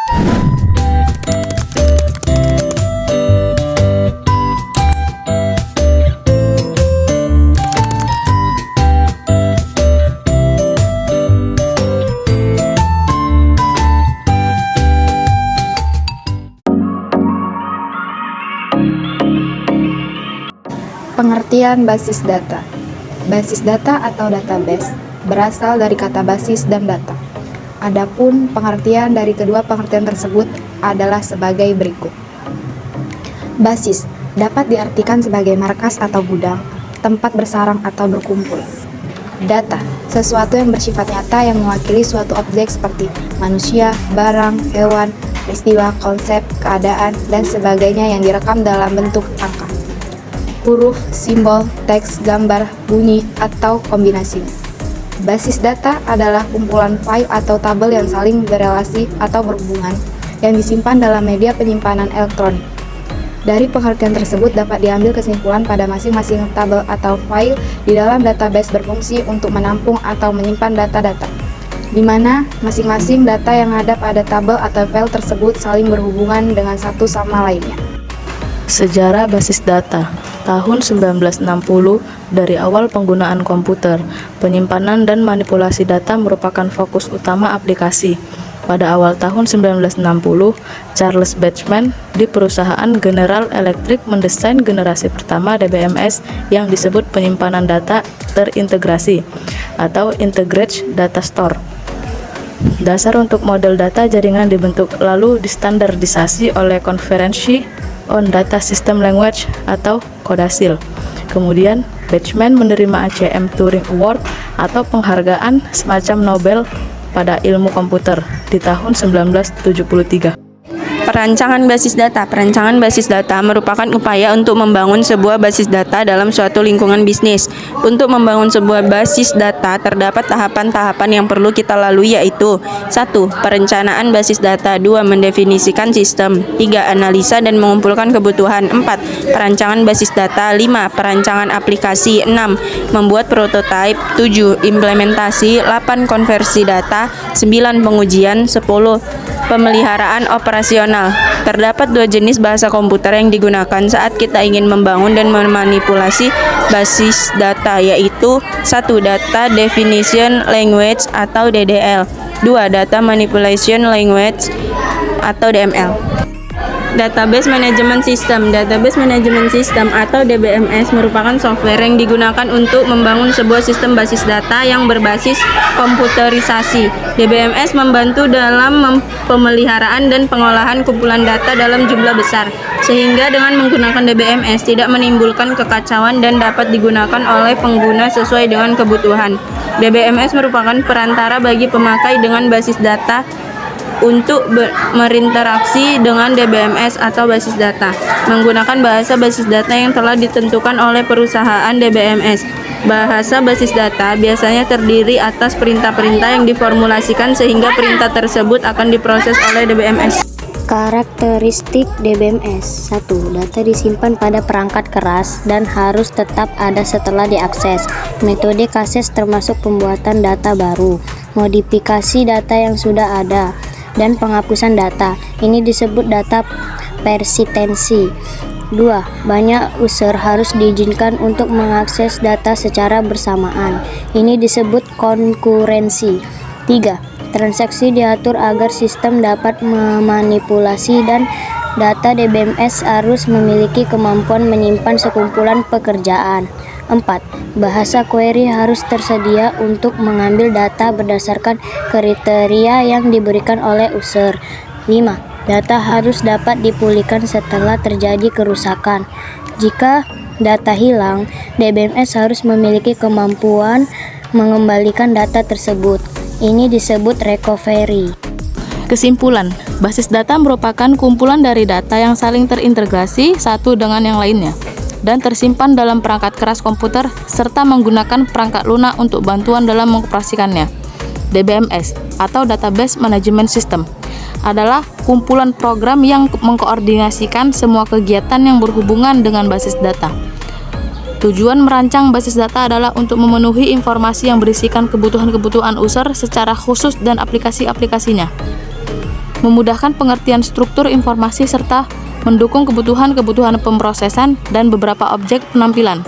Pengertian basis data. Basis data atau database berasal dari kata basis dan data. Adapun pengertian dari kedua pengertian tersebut adalah sebagai berikut. Basis dapat diartikan sebagai markas atau gudang, tempat bersarang atau berkumpul. Data, sesuatu yang bersifat nyata yang mewakili suatu objek seperti manusia, barang, hewan, peristiwa, konsep, keadaan, dan sebagainya yang direkam dalam bentuk angka, huruf, simbol, teks, gambar, bunyi, atau kombinasinya. Basis data adalah kumpulan file atau tabel yang saling berelasi atau berhubungan yang disimpan dalam media penyimpanan elektronik. Dari pengertian tersebut dapat diambil kesimpulan pada masing-masing tabel atau file di dalam database berfungsi untuk menampung atau menyimpan data-data, di mana masing-masing data yang ada pada tabel atau file tersebut saling berhubungan dengan satu sama lainnya. Sejarah basis data. Tahun 1960, dari awal penggunaan komputer, penyimpanan dan manipulasi data merupakan fokus utama aplikasi. Pada awal tahun 1960, Charles Babbage di perusahaan General Electric mendesain generasi pertama DBMS yang disebut penyimpanan data terintegrasi atau Integrated Data Store. Dasar untuk model data jaringan dibentuk lalu distandardisasi oleh Conference on Data System Language atau CODASYL. Kemudian, Babbage menerima ACM Turing Award atau penghargaan semacam Nobel pada ilmu komputer di tahun 1973. Perancangan basis data. Perancangan basis data merupakan upaya untuk membangun sebuah basis data dalam suatu lingkungan bisnis. Untuk membangun sebuah basis data, terdapat tahapan-tahapan yang perlu kita lalui, yaitu 1. Perencanaan basis data. 2. Mendefinisikan sistem. 3. Analisa dan mengumpulkan kebutuhan. 4. Perancangan basis data. 5. Perancangan aplikasi. 6. Membuat prototipe. 7. Implementasi. 8. Konversi data. 9. Pengujian. 10. Pemeliharaan operasional. Terdapat dua jenis bahasa komputer yang digunakan saat kita ingin membangun dan memanipulasi basis data, yaitu 1. Data Definition Language atau DDL. 2. Data Manipulation Language atau DML. Database Management System. Database Management System atau DBMS merupakan software yang digunakan untuk membangun sebuah sistem basis data yang berbasis komputerisasi. DBMS membantu dalam pemeliharaan dan pengolahan kumpulan data dalam jumlah besar, sehingga dengan menggunakan DBMS tidak menimbulkan kekacauan dan dapat digunakan oleh pengguna sesuai dengan kebutuhan. DBMS merupakan perantara bagi pemakai dengan basis data untuk berinteraksi dengan DBMS atau basis data menggunakan bahasa basis data yang telah ditentukan oleh perusahaan DBMS. Bahasa basis data biasanya terdiri atas perintah-perintah yang diformulasikan sehingga perintah tersebut akan diproses oleh DBMS. Karakteristik DBMS. 1. Data disimpan pada perangkat keras dan harus tetap ada setelah diakses. Metode kases termasuk pembuatan data baru, modifikasi data yang sudah ada, dan penghapusan data. Ini disebut data persistensi. 2. Banyak user harus diizinkan untuk mengakses data secara bersamaan. Ini disebut konkurensi. 3. Transaksi diatur agar sistem dapat memanipulasi dan data DBMS harus memiliki kemampuan menyimpan sekumpulan pekerjaan. 4. Bahasa query harus tersedia untuk mengambil data berdasarkan kriteria yang diberikan oleh user. 5. Data harus dapat dipulihkan setelah terjadi kerusakan. Jika data hilang, DBMS harus memiliki kemampuan mengembalikan data tersebut. Ini disebut recovery. Kesimpulan, basis data merupakan kumpulan dari data yang saling terintegrasi satu dengan yang lainnya dan tersimpan dalam perangkat keras komputer serta menggunakan perangkat lunak untuk bantuan dalam mengoperasikannya. DBMS atau Database Management System adalah kumpulan program yang mengkoordinasikan semua kegiatan yang berhubungan dengan basis data. Tujuan merancang basis data adalah untuk memenuhi informasi yang berisikan kebutuhan-kebutuhan user secara khusus dan aplikasi-aplikasinya. memudahkan pengertian struktur informasi serta mendukung kebutuhan-kebutuhan pemrosesan dan beberapa objek penampilan.